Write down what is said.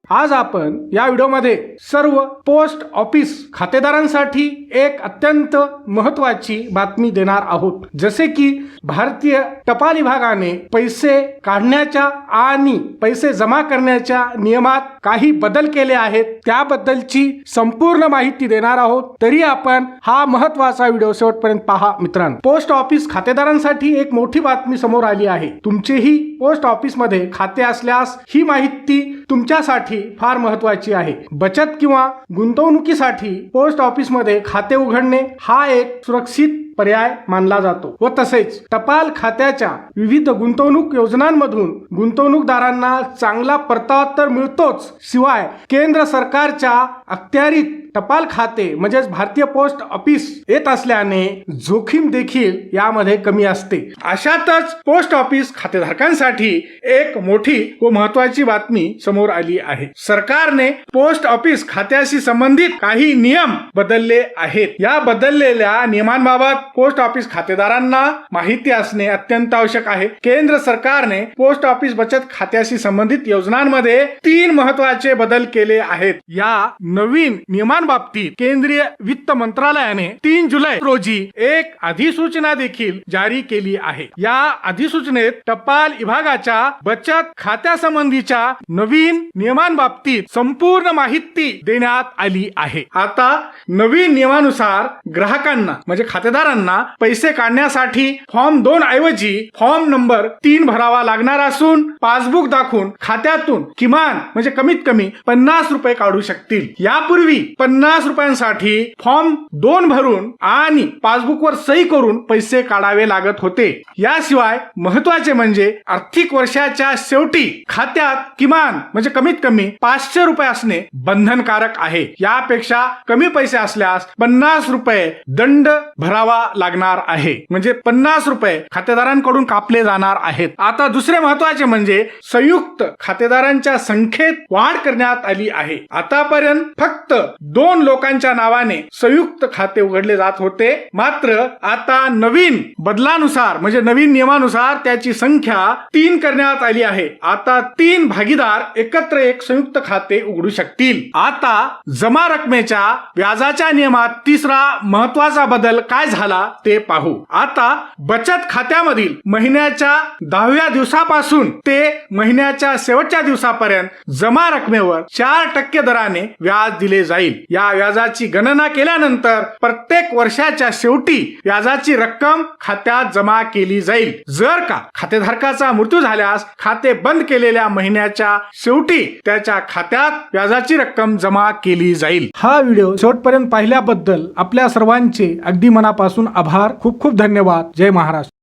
आज आपण या व्हिडिओमध्ये सर्व पोस्ट ऑफिस खातेदारांसाठी एक अत्यंत महत्त्वाची बातमी देणार आहोत। जसे की भारतीय टपाल विभागाने पैसे काढण्याच्या आणि पैसे जमा करण्याच्या नियमात काही बदल केले आहेत, त्याबद्दलची संपूर्ण माहिती देणार आहोत। तरी आपण हा महत्त्वाचा व्हिडिओ शेवटपर्यंत पहा मित्रांनो। पोस्ट ऑफिस खातेदारांसाठी एक मोठी बातमी समोर आली आहे। तुमचेही पोस्ट ऑफिस मध्ये खाते असल्यास ही माहिती तुमच्यासाठी फार महत्त्वाची आहे। बचत किंवा गुंतवणुकीसाठी पोस्ट ऑफिस मध्ये खाते उघडणे हा एक सुरक्षित पर्याय मानला जातो व तसेच टपाल खात्याच्या विविध गुंतवणूक योजनांमधून गुंतवणूकदारांना चांगला परतावा तर मिळतोच, शिवाय केंद्र सरकारच्या अखत्यारीत टपाल खाते म्हणजेच भारतीय पोस्ट ऑफिस येत असल्याने जोखीम देखील यामध्ये कमी असते। अशातच पोस्ट ऑफिस खातेधारकांसाठी एक मोठी व महत्त्वाची बातमी समोर आली आहे। सरकारने पोस्ट ऑफिस खात्याशी संबंधित काही नियम बदलले आहेत। या बदललेल्या नियमांबाबत पोस्ट ऑफिस खातेदारांना माहिती असणे अत्यंत आवश्यक आहे। केंद्र सरकारने पोस्ट ऑफिस बचत खात्याशी संबंधित योजनांमध्ये 3 महत्त्वाचे बदल केले आहेत। या नवीन नियमांबाबतीत केंद्रीय वित्त मंत्रालयाने 3 जुलै रोजी एक अधिसूचना देखील जारी केली आहे। या अधिसूचनेत टपाल विभागाच्या बचत खात्यासंबंधीच्या नवीन नियमांबाबतीत संपूर्ण माहिती देण्यात आली आहे। आता नवीन नियमानुसार ग्राहकांना म्हणजे खातेदारांना पैसे काढण्यासाठी फॉर्म 2 ऐवजी फॉर्म नंबर 3 भरावा लागणार असून पासबुक दाखवून खात्यातून किमान म्हणजे कमीत कमी 50 रुपये काढू शकतील। यापूर्वी 50 रुपयांसाठी फॉर्म 2 भरून आणि पासबुकवर सही करून पैसे काढावे लागत होते। याशिवाय महत्त्वाचे म्हणजे आर्थिक वर्षाच्या शेवटी खात्यात किमान म्हणजे कमीत कमी 500 रुपये असणे बंधनकारक आहे। यापेक्षा कमी पैसे असल्यास 50 रुपये दंड भरावा लागणार आहे, म्हणजे 50 रुपये खातेदारांकडून कापले जाणार आहेत। आता दुसरे महत्त्वाचे म्हणजे संयुक्त खातेदारांच्या संख्येत वाढ करण्यात आली आहे। आतापर्यंत फक्त 2 लोकांच्या नावाने संयुक्त खाते उघडले जात होते, मात्र आता नवीन बदलानुसार म्हणजे नवीन नियमानुसार त्याची संख्या 3 करण्यात आली आहे। आता 3 भागीदार एकत्र एक संयुक्त खाते उघडू शकतील। आता जमा रकमेच्या व्याजाच्या नियमात तिसरा महत्त्वाचा बदल काय झाला ते पाहू। आता बचत खात्यामधील महिन्याच्या 10व्या दिवसापासून ते महिन्याच्या शेवटच्या दिवसापर्यंत जमा रकमेवर 4% दराने व्याज दिले जाईल। या व्याजाची गणना केल्यानंतर प्रत्येक वर्षाच्या शेवटी व्याजाची रक्कम खात्यात जमा केली जाईल। जर का खातेधारकाचा मृत्यू झाल्यास खाते बंद केलेल्या महिन्याच्या शेवटी त्याच्या खात्यात व्याजाची रक्कम जमा केली जाईल। हा व्हिडिओ शेवटपर्यंत पाहिल्याबद्दल आपल्या सर्वांचे अगदी मनापासून आभार। खूप खूप धन्यवाद। जय महाराष्ट्र।